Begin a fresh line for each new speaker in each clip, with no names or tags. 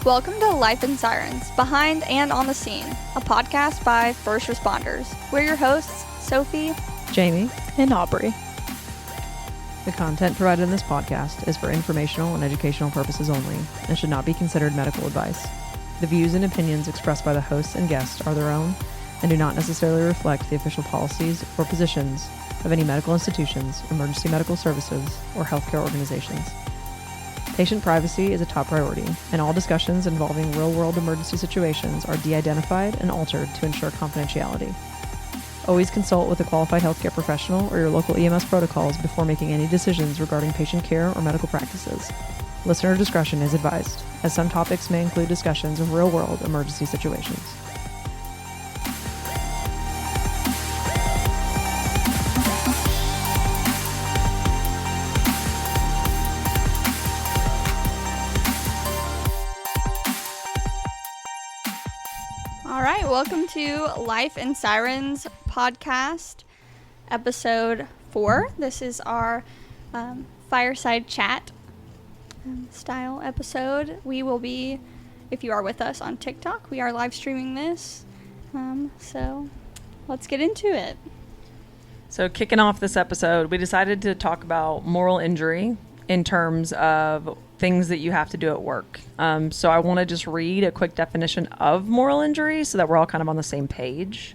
Welcome to Life in Sirens, Behind and on the Scene, a podcast by first responders. We're your hosts, Sophie,
Jamie,
and Aubrey.
The content provided in this podcast is for informational and educational purposes only and should not be considered medical advice. The views and opinions expressed by the hosts and guests are their own and do not necessarily reflect the official policies or positions of any medical institutions, emergency medical services, or healthcare organizations. Patient privacy is a top priority, and all discussions involving real-world emergency situations are de-identified and altered to ensure confidentiality. Always consult with a qualified healthcare professional or your local EMS protocols before making any decisions regarding patient care or medical practices. Listener discretion is advised, as some topics may include discussions of real-world emergency situations.
All right, welcome to Life in Sirens podcast, episode 4. This is our fireside chat style episode. We will be, if you are with us on TikTok, we are live streaming this. So let's get into it.
So kicking off this episode, we decided to talk about moral injury in terms of things that you have to do at work. So I want to just read a quick definition of moral injury so that we're all kind of on the same page.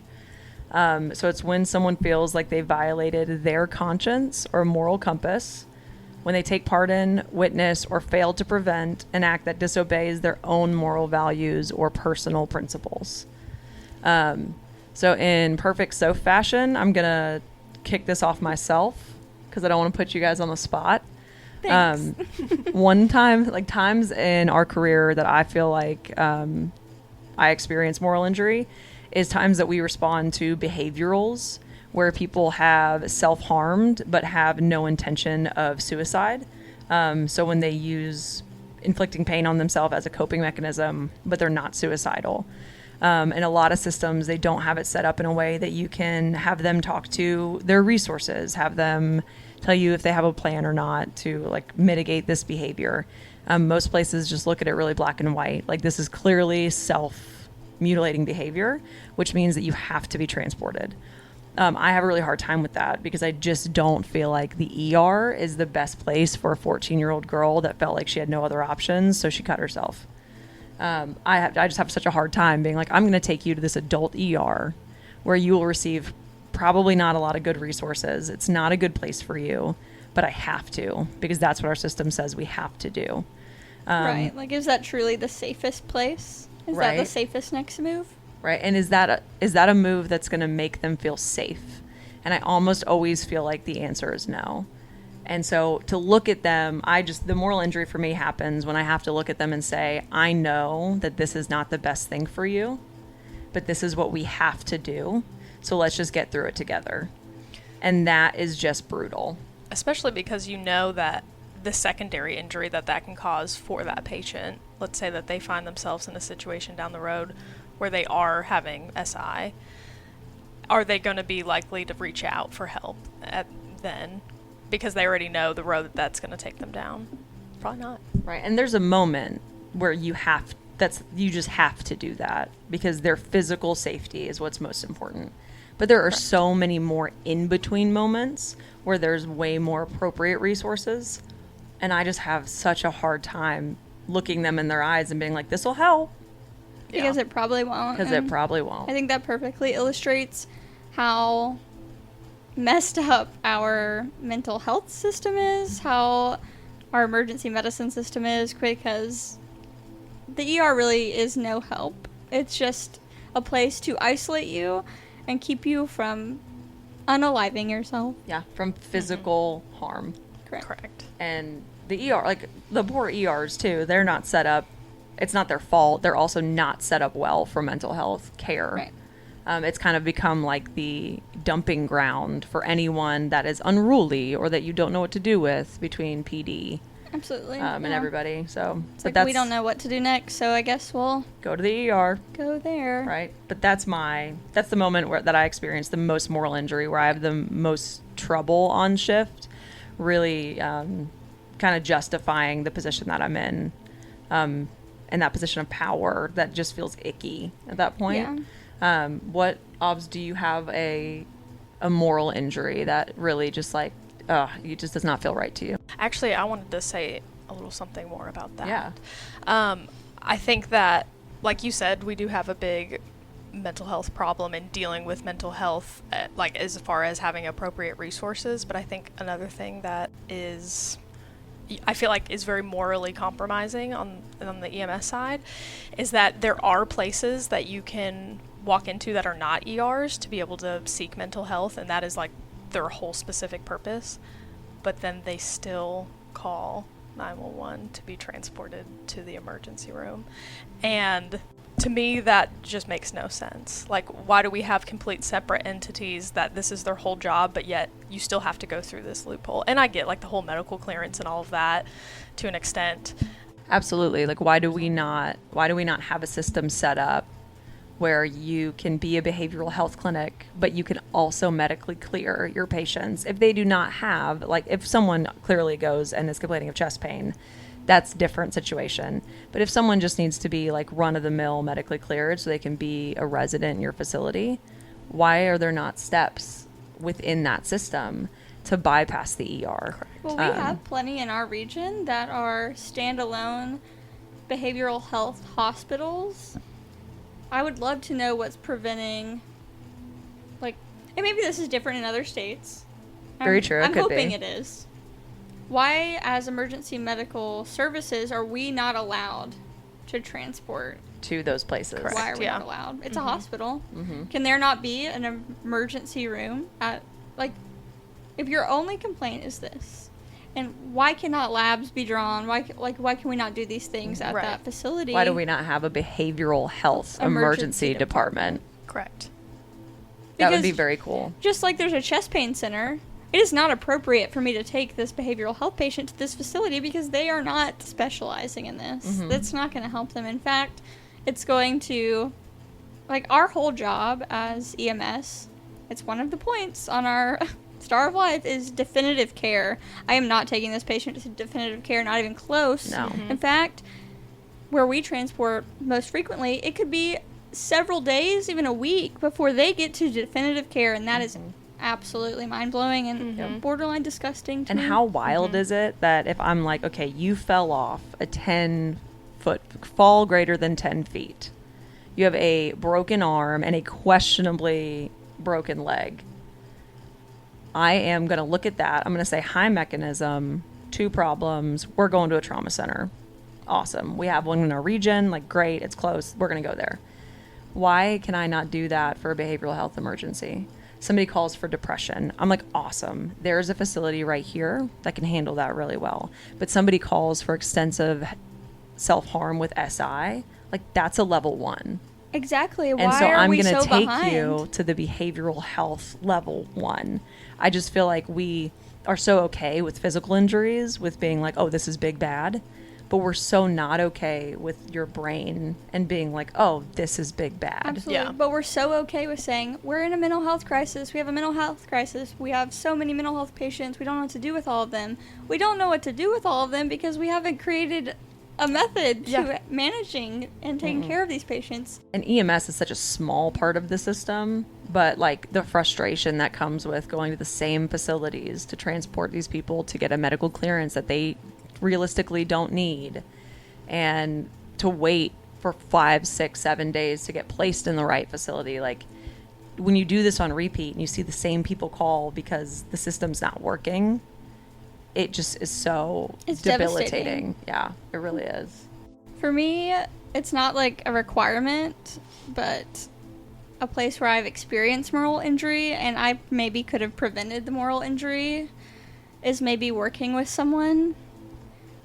So it's when someone feels like they violated their conscience or moral compass, when they take part in, witness, or fail to prevent an act that disobeys their own moral values or personal principles. So in perfect Soph fashion, I'm going to kick this off myself because I don't want to put you guys on the spot. One time, like times in our career that I feel like I experience moral injury is times that we respond to behaviorals where people have self-harmed but have no intention of suicide. So when they use inflicting pain on themselves as a coping mechanism, but they're not suicidal. In a lot of systems, they don't have it set up in a way that you can have them talk to their resources, have them tell you if they have a plan or not to like mitigate this behavior. Most places just look at it really black and white. Like this is clearly self-mutilating behavior, which means that you have to be transported. I have a really hard time with that because I just don't feel like the ER is the best place for a 14-year-old girl that felt like she had no other options, so she cut herself. I just have such a hard time being like, I'm going to take you to this adult ER where you will receive probably not a lot of good resources. It's not a good place for you, but I have to because that's what our system says we have to do.
Right. Like, is that truly the safest place? Is that the safest next move?
Right. And is that a move that's going to make them feel safe? And I almost always feel like the answer is no. And so to look at them, the moral injury for me happens when I have to look at them and say, I know that this is not the best thing for you, but this is what we have to do. So let's just get through it together. And that is just brutal.
Especially because you know that the secondary injury that can cause for that patient, let's say that they find themselves in a situation down the road where they are having SI, are they going to be likely to reach out for help then? Because they already know the road that's going to take them down. Probably not.
Right. And there's a moment where you just have to do that because their physical safety is what's most important. But there are so many more in-between moments where there's way more appropriate resources. And I just have such a hard time looking them in their eyes and being like, this will help.
Because it probably won't.
Because it probably won't.
I think that perfectly illustrates how messed up our mental health system is, how our emergency medicine system is, because the ER really is no help. It's just a place to isolate you and keep you from unaliving yourself.
Yeah, from physical harm.
Correct.
And the ER, like the poor ERs too, they're not set up. It's not their fault. They're also not set up well for mental health care.
Right.
It's kind of become like the dumping ground for anyone that is unruly or that you don't know what to do with between PD.
Absolutely.
And everybody. So,
it's like we don't know what to do next, so I guess we'll
go to the ER.
Go there.
Right. But that's the moment that I experienced the most moral injury, where I have the most trouble on shift, really kind of justifying the position that I'm in. And in that position of power that just feels icky at that point. What, Obs, do you have a moral injury that really just like, it just does not feel right to you?
Actually, I wanted to say a little something more about that.
Yeah.
I think that, like you said, we do have a big mental health problem in dealing with mental health, like as far as having appropriate resources. But I think another thing that I feel like is very morally compromising on the EMS side is that there are places that you can walk into that are not ERs to be able to seek mental health, and that is like their whole specific purpose. But then they still call 911 to be transported to the emergency room. And to me, that just makes no sense. Like, why do we have complete separate entities that this is their whole job, but yet you still have to go through this loophole? And I get like the whole medical clearance and all of that to an extent.
Absolutely. Like, why do we not have a system set up where you can be a behavioral health clinic, but you can also medically clear your patients if they do not have, like, if someone clearly goes and is complaining of chest pain, that's a different situation. But if someone just needs to be like run-of-the-mill medically cleared so they can be a resident in your facility, why are there not steps within that system to bypass the ER?
Well, we have plenty in our region that are standalone behavioral health hospitals. I would love to know what's preventing, like, and maybe this is different in other states.
Very true.
I'm hoping it is. Why, as emergency medical services, are we not allowed to transport
to those places?
Correct.
Why are we not allowed? It's a hospital. Can there not be an emergency room at, like, if your only complaint is this, and why cannot labs be drawn? Why can we not do these things at that facility?
Why do we not have a behavioral health emergency department?
Correct.
That would be very cool.
Just like there's a chest pain center, it is not appropriate for me to take this behavioral health patient to this facility because they are not specializing in this. That's not going to help them. In fact, it's going to, like, our whole job as EMS, it's one of the points on our Star of Life is definitive care. I am not taking this patient to definitive care, not even close.
No.
In fact, where we transport most frequently, it could be several days, even a week, before they get to definitive care, and that is absolutely mind-blowing and borderline disgusting to me.
And how wild is it that if I'm like, okay, you fell off a 10-foot fall greater than 10 feet, you have a broken arm and a questionably broken leg, I am going to look at that. I'm going to say, high mechanism, 2 problems. We're going to a trauma center. Awesome. We have one in our region. Like, great. It's close. We're going to go there. Why can I not do that for a behavioral health emergency? Somebody calls for depression. I'm like, awesome. There's a facility right here that can handle that really well. But somebody calls for extensive self-harm with SI. Like, that's a level 1.
Exactly. Why
and so
are
I'm
we
going to
so
take
behind?
you to the behavioral health level 1. I just feel like we are so okay with physical injuries, with being like, oh, this is big bad. But we're so not okay with your brain and being like, oh, this is big bad.
Absolutely.
Yeah.
But we're so okay with saying, we're in a mental health crisis. We have a mental health crisis. We have so many mental health patients. We don't know what to do with all of them. We don't know what to do with all of them because we haven't created a method to managing and taking care of these patients.
And EMS is such a small part of the system, but like the frustration that comes with going to the same facilities to transport these people to get a medical clearance that they realistically don't need, and to wait for 5, 6, 7 days to get placed in the right facility. Like, when you do this on repeat and you see the same people call because the system's not working, it just is so debilitating. Yeah, it really is.
For me, it's not like a requirement, but a place where I've experienced moral injury and I maybe could have prevented the moral injury is maybe working with someone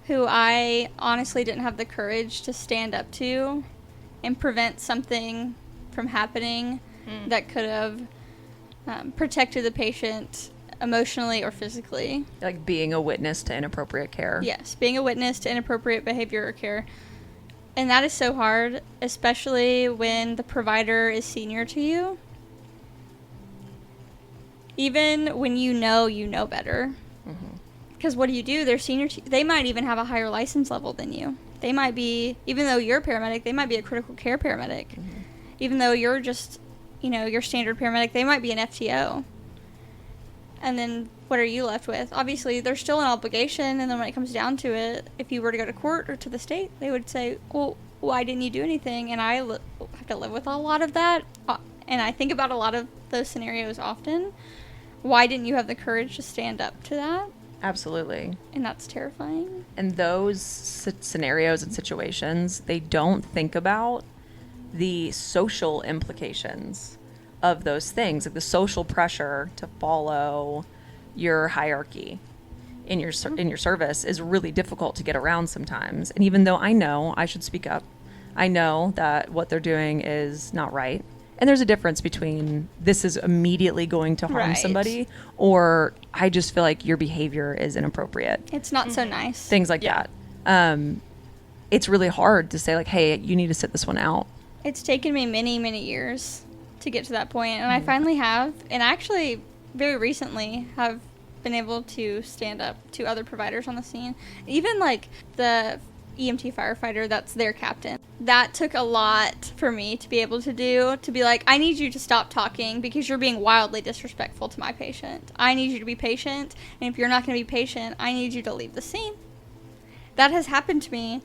who I honestly didn't have the courage to stand up to and prevent something from happening that could have protected the patient emotionally or physically.
Like being a witness to inappropriate care.
Yes, being a witness to inappropriate behavior or care. And that is so hard, especially when the provider is senior to you. Even when you know better. Because what do? They're senior to you. They might even have a higher license level than you. They might be, even though you're a paramedic, they might be a critical care paramedic. Mm-hmm. Even though you're just, your standard paramedic, they might be an FTO. And then what are you left with? Obviously, there's still an obligation, and then when it comes down to it, if you were to go to court or to the state, they would say, well, why didn't you do anything? And I have to live with a lot of that, and I think about a lot of those scenarios often. Why didn't you have the courage to stand up to that?
Absolutely.
And that's terrifying.
And those scenarios and situations, they don't think about the social implications of those things, like the social pressure to follow your hierarchy in your service is really difficult to get around sometimes. And even though I know I should speak up, I know that what they're doing is not right. And there's a difference between this is immediately going to harm somebody, or I just feel like your behavior is inappropriate.
It's not so nice.
Things like that. It's really hard to say, like, hey, you need to sit this one out.
It's taken me many, many years to get to that point, and I finally have, and actually very recently have been able to stand up to other providers on the scene. Even like the EMT firefighter that's their captain. That took a lot for me to be able to do, to be like, I need you to stop talking because you're being wildly disrespectful to my patient. I need you to be patient, and if you're not going to be patient, I need you to leave the scene. That has happened to me,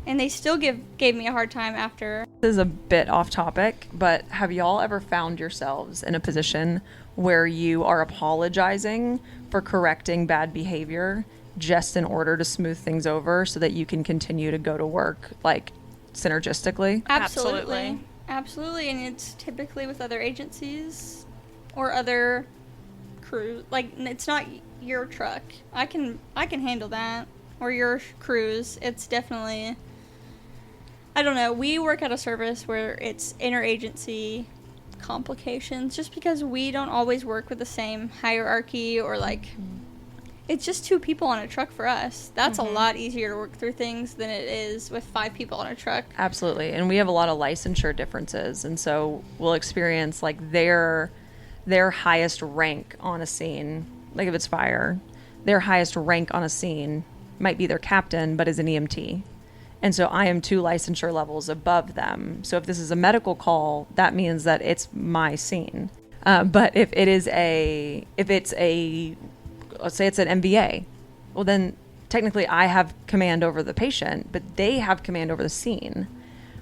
and they still gave me a hard time after.
This is a bit off topic, but have y'all ever found yourselves in a position where you are apologizing for correcting bad behavior just in order to smooth things over so that you can continue to go to work, like, synergistically?
Absolutely. And it's typically with other agencies or other crews. Like, it's not your truck. I can handle that. Or your crews. It's definitely, I don't know. We work at a service where it's interagency complications just because we don't always work with the same hierarchy or like, it's just 2 people on a truck for us. That's a lot easier to work through things than it is with 5 people on a truck.
Absolutely. And we have a lot of licensure differences. And so we'll experience like their highest rank on a scene, like if it's fire, their highest rank on a scene might be their captain, but is an EMT. And so I am 2 licensure levels above them. So if this is a medical call, that means that it's my scene. But if it's a, let's say it's an MBA, well then technically I have command over the patient, but they have command over the scene,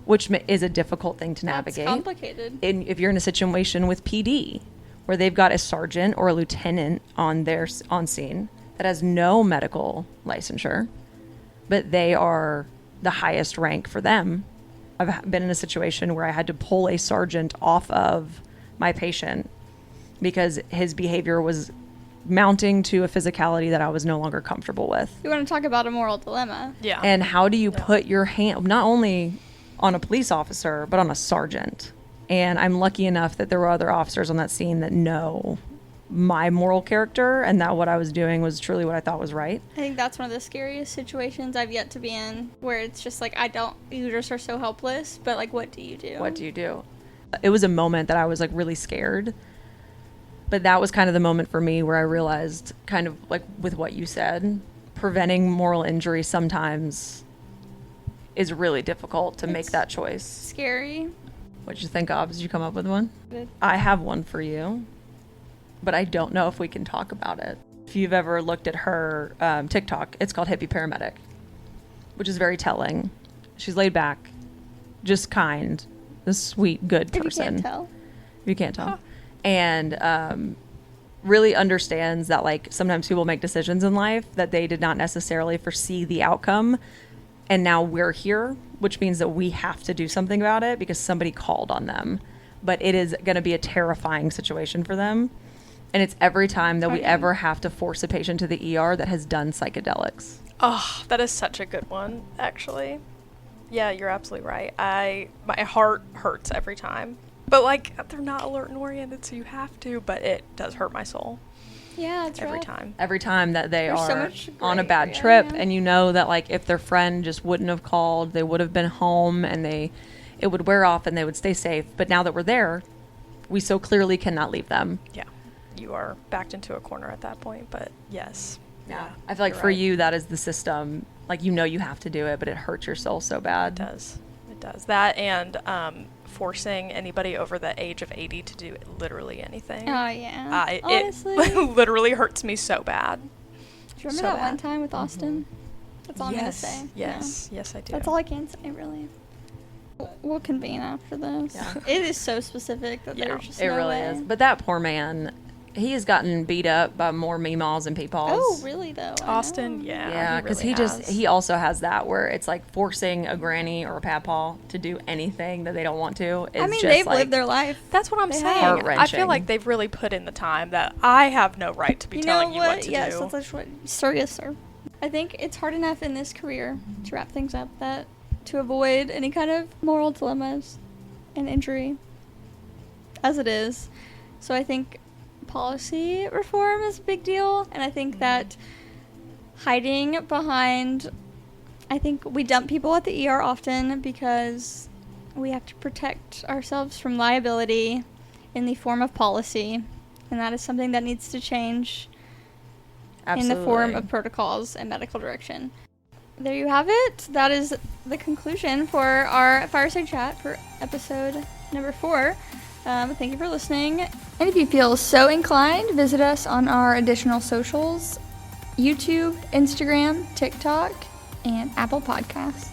which is a difficult thing to navigate.
That's complicated.
If you're in a situation with PD, where they've got a sergeant or a lieutenant on scene that has no medical licensure, but they are the highest rank for them. I've been in a situation where I had to pull a sergeant off of my patient because his behavior was mounting to a physicality that I was no longer comfortable with.
You want to talk about a moral dilemma.
Yeah.
And how do you put your hand not only on a police officer, but on a sergeant? And I'm lucky enough that there were other officers on that scene that know my moral character and that what I was doing was truly what I thought was right.
I think that's one of the scariest situations I've yet to be in, where it's just like, you just are so helpless, but like, what do you do?
What do you do? It was a moment that I was like really scared. But that was kind of the moment for me where I realized, kind of like with what you said, preventing moral injury sometimes is really difficult to make that choice.
Scary.
What'd you think of? Did you come up with one?
Good.
I have one for you, but I don't know if we can talk about it. If you've ever looked at her TikTok, it's called Hippie Paramedic, which is very telling. She's laid back, just kind, a sweet, good person.
If you can't tell.
If you can't tell. Huh. And really understands that like sometimes people make decisions in life that they did not necessarily foresee the outcome, and now we're here, which means that we have to do something about it because somebody called on them. But it is going to be a terrifying situation for them, and it's every time that we ever have to force a patient to the ER that has done psychedelics.
Oh, that is such a good one, actually. Yeah, you're absolutely right. My heart hurts every time. But, like, they're not alert and oriented, so you have to. But it does hurt my soul.
Yeah, it's
every
rough.
time.
Every time that they
There's so
are
much
on a
gray
bad
area,
trip,
yeah.
and you know that, like, if their friend just wouldn't have called, they would have been home, and it would wear off, and they would stay safe. But now that we're there, we so clearly cannot leave them.
Yeah. You are backed into a corner at that point, but yes.
Yeah. I feel like for you, that is the system. like, you know, you have to do it, but it hurts your soul so bad.
It does. That and forcing anybody over the age of 80 to do literally anything.
Oh, yeah. Honestly.
It literally hurts me so bad.
Do you remember
So
that
bad.
one time with Austin? That's all I'm going to say.
Yes, yes, I do.
That's all I can say, really. We'll convene after this.
Yeah.
It is so specific that there's just
It
no
really
way.
is. But that poor man, he has gotten beat up by more meemaws and peepaws.
Oh, really, though? I
Austin,
know.
Yeah, because
really has.
he also has that where it's like forcing a granny or a papaw to do anything that they don't want to. Is
I mean,
just
they've
like,
lived their life.
That's what I'm
They
saying.
have.
I
Heart-wrenching.
feel like they've really put in the time that I have no right to be telling you what to
Yes,
do.
that's what. Sir, yes, sir. I think it's hard enough in this career to wrap things up that to avoid any kind of moral dilemmas and injury as it is. So I think policy reform is a big deal, and I think that hiding behind, I think we dump people at the ER often because we have to protect ourselves from liability in the form of policy, and that is something that needs to change in the form of protocols and medical direction. There you have it. That is the conclusion for our fireside chat for episode number 4. Thank you for listening. And if you feel so inclined, visit us on our additional socials: YouTube, Instagram, TikTok, and Apple Podcasts.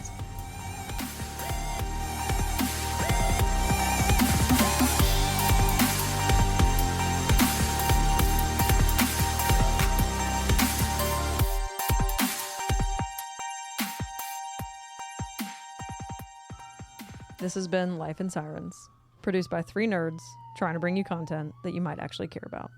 This has been Life in Sirens, produced by 3 nerds trying to bring you content that you might actually care about.